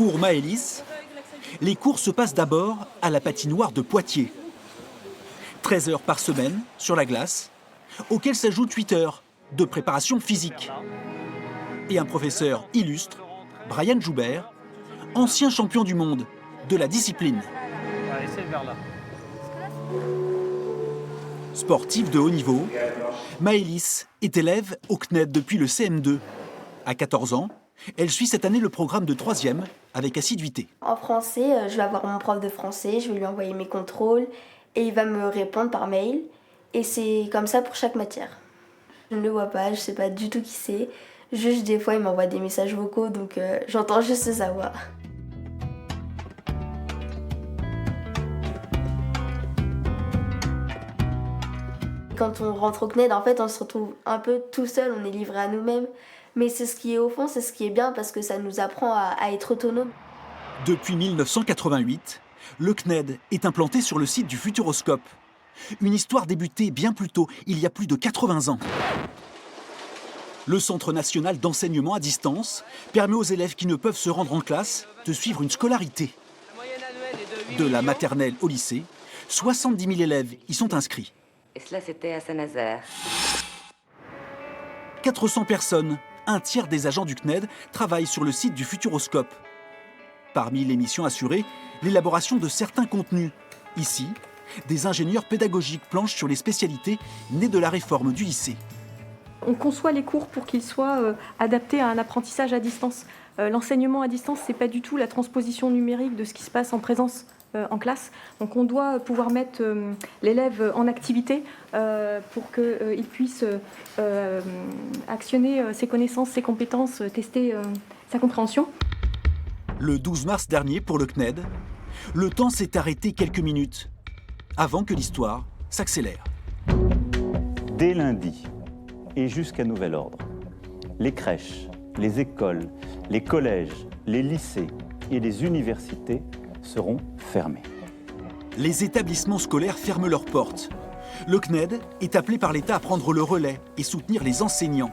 Pour Maëlys, les cours se passent d'abord à la patinoire de Poitiers. 13 heures par semaine sur la glace, auxquelles s'ajoutent 8 heures de préparation physique. Et un professeur illustre, Brian Joubert, ancien champion du monde de la discipline. Sportive de haut niveau, Maëlys est élève au CNED depuis le CM2. À 14 ans, elle suit cette année le programme de 3e avec assiduité. En français, je vais avoir mon prof de français, je vais lui envoyer mes contrôles et il va me répondre par mail. Et c'est comme ça pour chaque matière. Je ne le vois pas, je ne sais pas du tout qui c'est. Juste des fois, il m'envoie des messages vocaux, donc j'entends juste sa voix. Quand on rentre au CNED, en fait, on se retrouve un peu tout seul, on est livré à nous-mêmes. Mais c'est ce qui est au fond, c'est ce qui est bien parce que ça nous apprend à être autonome. Depuis 1988, le CNED est implanté sur le site du Futuroscope. Une histoire débutée bien plus tôt, il y a plus de 80 ans. Le Centre national d'enseignement à distance permet aux élèves qui ne peuvent se rendre en classe de suivre une scolarité. De la maternelle au lycée, 70 000 élèves y sont inscrits. Et cela, c'était à Saint-Nazaire. 400 personnes, un tiers des agents du CNED, travaillent sur le site du Futuroscope. Parmi les missions assurées, l'élaboration de certains contenus. Ici, des ingénieurs pédagogiques planchent sur les spécialités nées de la réforme du lycée. On conçoit les cours pour qu'ils soient adaptés à un apprentissage à distance. L'enseignement à distance, ce n'est pas du tout la transposition numérique de ce qui se passe en présence en classe. Donc on doit pouvoir mettre l'élève en activité pour qu'il puisse actionner ses connaissances, ses compétences, tester sa compréhension. Le 12 mars dernier, pour le CNED, le temps s'est arrêté quelques minutes avant que l'histoire s'accélère. Dès lundi et jusqu'à nouvel ordre, les crèches, les écoles, les collèges, les lycées et les universités seront fermés. Les établissements scolaires ferment leurs portes. Le CNED est appelé par l'État à prendre le relais et soutenir les enseignants.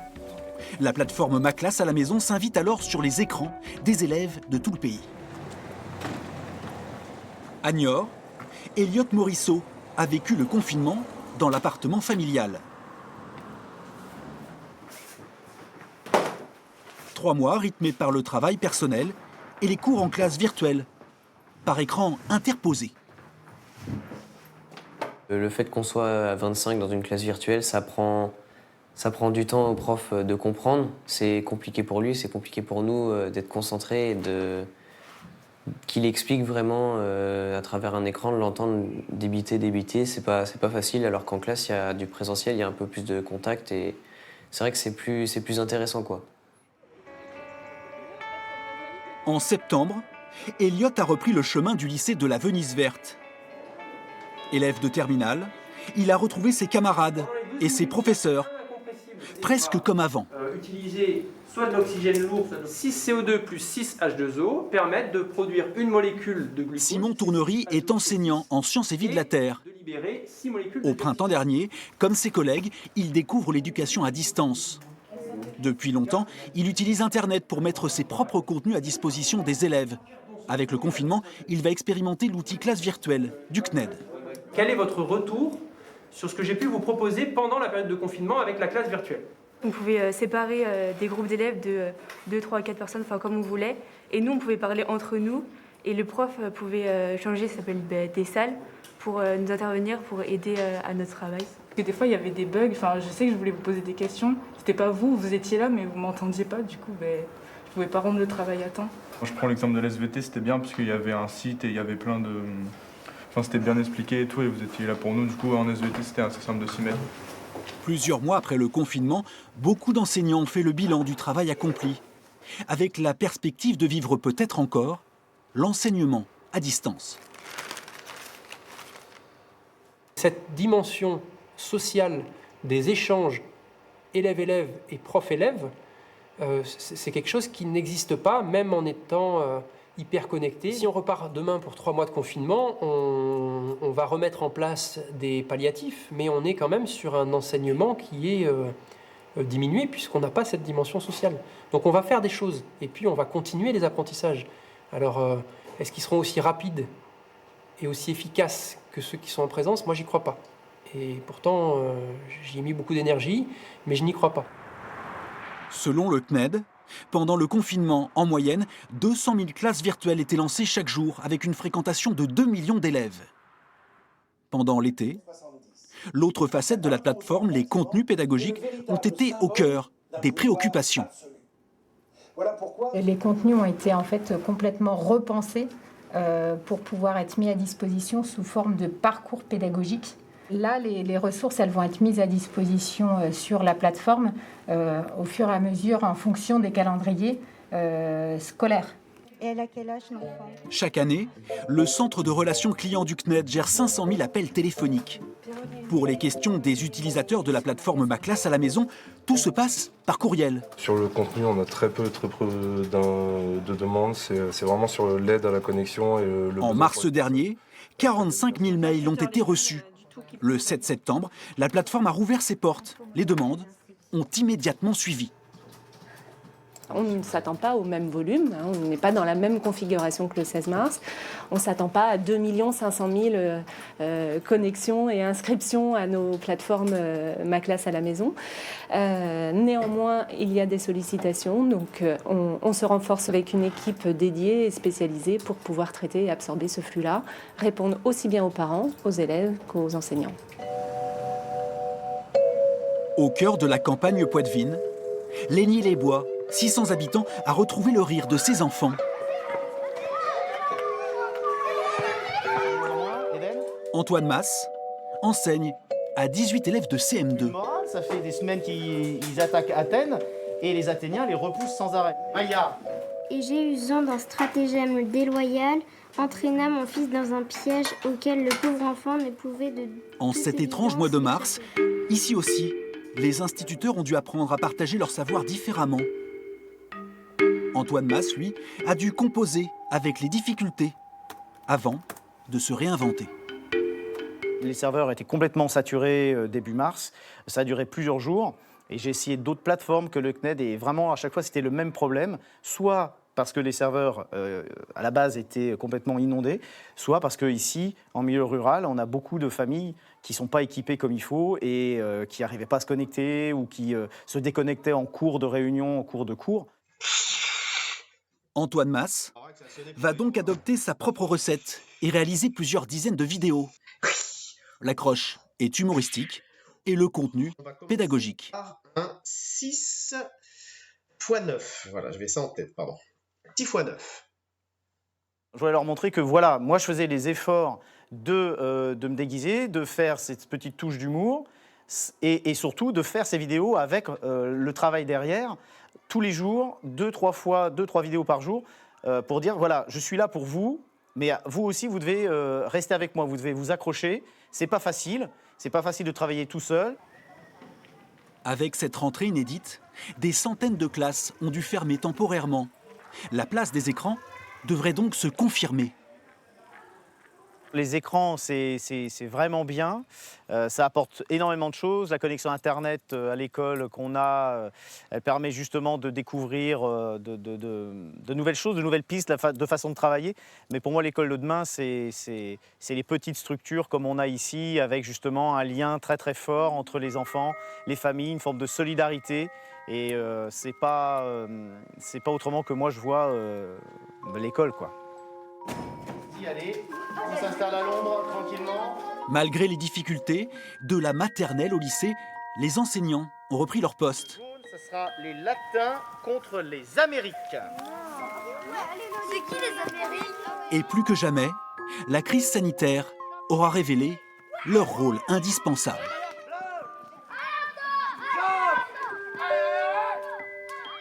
La plateforme Ma Classe à la maison s'invite alors sur les écrans des élèves de tout le pays. À Niort, Elliot Morisseau a vécu le confinement dans l'appartement familial. 3 mois rythmés par le travail personnel et les cours en classe virtuelle, par écran interposé. Le fait qu'on soit à 25 dans une classe virtuelle, ça prend du temps au prof de comprendre. C'est compliqué pour lui, c'est compliqué pour nous d'être concentrés et qu'il explique vraiment à travers un écran, de l'entendre débiter. C'est pas facile, alors qu'en classe, il y a du présentiel, il y a un peu plus de contact et c'est vrai que c'est plus intéressant, quoi. En septembre, Elliot a repris le chemin du lycée de la Venise Verte. Élève de terminale, il a retrouvé ses camarades et ses professeurs, presque comme avant. Utiliser soit de l'oxygène lourd, 6 CO2 plus 6 H2O permettent de produire une molécule de glucose. Simon Tournery est enseignant en sciences et vie de la Terre. Au printemps dernier, comme ses collègues, il découvre l'éducation à distance. Depuis longtemps, il utilise Internet pour mettre ses propres contenus à disposition des élèves. Avec le confinement, il va expérimenter l'outil classe virtuelle du CNED. Quel est votre retour sur ce que j'ai pu vous proposer pendant la période de confinement avec la classe virtuelle? On pouvait séparer des groupes d'élèves de 2, 3, 4 personnes, enfin comme on voulait. Et nous, on pouvait parler entre nous. Et le prof pouvait changer, ça s'appelle des salles, pour nous intervenir, pour aider à notre travail. Et des fois, il y avait des bugs. Enfin, je sais que je voulais vous poser des questions. C'était pas vous, vous étiez là, mais vous m'entendiez pas. Du coup, je pouvais pas rendre le travail à temps. Quand je prends l'exemple de l'SVT, c'était bien parce qu'il y avait un site et il y avait plein de... Enfin, c'était bien expliqué et tout, et vous étiez là pour nous. Du coup, en SVT, c'était assez simple de s'y mettre. Plusieurs mois après le confinement, beaucoup d'enseignants ont fait le bilan du travail accompli, avec la perspective de vivre peut-être encore l'enseignement à distance. Cette dimension sociale des échanges élève-élève et prof-élève, c'est quelque chose qui n'existe pas, même en étant hyper connecté. Si on repart demain pour 3 mois de confinement, on va remettre en place des palliatifs, mais on est quand même sur un enseignement qui est diminué puisqu'on n'a pas cette dimension sociale. Donc on va faire des choses et puis on va continuer les apprentissages. Alors, est-ce qu'ils seront aussi rapides et aussi efficaces que ceux qui sont en présence? Moi, j'y crois pas. Et pourtant, j'y ai mis beaucoup d'énergie, mais je n'y crois pas. Selon le CNED, pendant le confinement, en moyenne, 200 000 classes virtuelles étaient lancées chaque jour avec une fréquentation de 2 millions d'élèves. Pendant l'été, l'autre facette de la plateforme, les contenus pédagogiques, ont été au cœur des préoccupations. Les contenus ont été en fait complètement repensés pour pouvoir être mis à disposition sous forme de parcours pédagogiques. Là, les ressources, elles vont être mises à disposition sur la plateforme au fur et à mesure en fonction des calendriers scolaires. Et elle a quel âge, l'enfant? Chaque année, le centre de relations clients du CNED gère 500 000 appels téléphoniques. Pour les questions des utilisateurs de la plateforme Ma Classe à la maison, tout se passe par courriel. Sur le contenu, on a très peu de demandes. C'est vraiment sur l'aide à la connexion. Et en mars dernier, 45 000 mails ont été reçus. Le 7 septembre, la plateforme a rouvert ses portes. Les demandes ont immédiatement suivi. On ne s'attend pas au même volume, on n'est pas dans la même configuration que le 16 mars. On ne s'attend pas à 2 500 000 connexions et inscriptions à nos plateformes Ma Classe à la maison. Néanmoins, il y a des sollicitations, donc on se renforce avec une équipe dédiée et spécialisée pour pouvoir traiter et absorber ce flux-là, répondre aussi bien aux parents, aux élèves qu'aux enseignants. Au cœur de la campagne poitevine, Légny-les-Bois, 600 habitants, a retrouvé le rire de ses enfants. Antoine Masse enseigne à 18 élèves de CM2. Ça fait des semaines qu'ils attaquent Athènes et les Athéniens les repoussent sans arrêt. Maya. Et j'ai usant d'un stratagème déloyal, entraîna mon fils dans un piège auquel le pauvre enfant ne pouvait de... En cet étrange mois de mars, ici aussi, les instituteurs ont dû apprendre à partager leur savoir différemment. Antoine Masse, lui, a dû composer avec les difficultés avant de se réinventer. Les serveurs étaient complètement saturés début mars. Ça a duré plusieurs jours. Et j'ai essayé d'autres plateformes que le CNED. Et vraiment, à chaque fois, c'était le même problème. Soit parce que les serveurs, à la base, étaient complètement inondés, soit parce qu'ici, en milieu rural, on a beaucoup de familles qui ne sont pas équipées comme il faut et qui n'arrivaient pas à se connecter ou qui se déconnectaient en cours de réunion, en cours de cours. Antoine Masse va donc adopter sa propre recette et réaliser plusieurs dizaines de vidéos. L'accroche est humoristique et le contenu pédagogique. Un 6x9. Voilà, je vais ça en tête, pardon. 6x9. Je voulais leur montrer que voilà, moi je faisais les efforts de me déguiser, de faire cette petite touche d'humour et surtout de faire ces vidéos avec le travail derrière, tous les jours, 2-3 vidéos par jour, pour dire voilà, je suis là pour vous, mais vous aussi vous devez rester avec moi, vous devez vous accrocher. C'est pas facile de travailler tout seul. Avec cette rentrée inédite, des centaines de classes ont dû fermer temporairement. La place des écrans devrait donc se confirmer. Les écrans, c'est vraiment bien. Ça apporte énormément de choses. La connexion Internet à l'école qu'on a, elle permet justement de découvrir de nouvelles choses, de nouvelles pistes, de façon de travailler. Mais pour moi, l'école de demain, c'est les petites structures comme on a ici, avec justement un lien très très fort entre les enfants, les familles, une forme de solidarité. Et c'est pas autrement que moi je vois l'école, quoi. Allez, on s'installe à l'ombre tranquillement. Malgré les difficultés, de la maternelle au lycée, les enseignants ont repris leur poste. Ce sera les Latins contre les Américains. C'est qui les Amériques? Et plus que jamais, la crise sanitaire aura révélé leur rôle indispensable.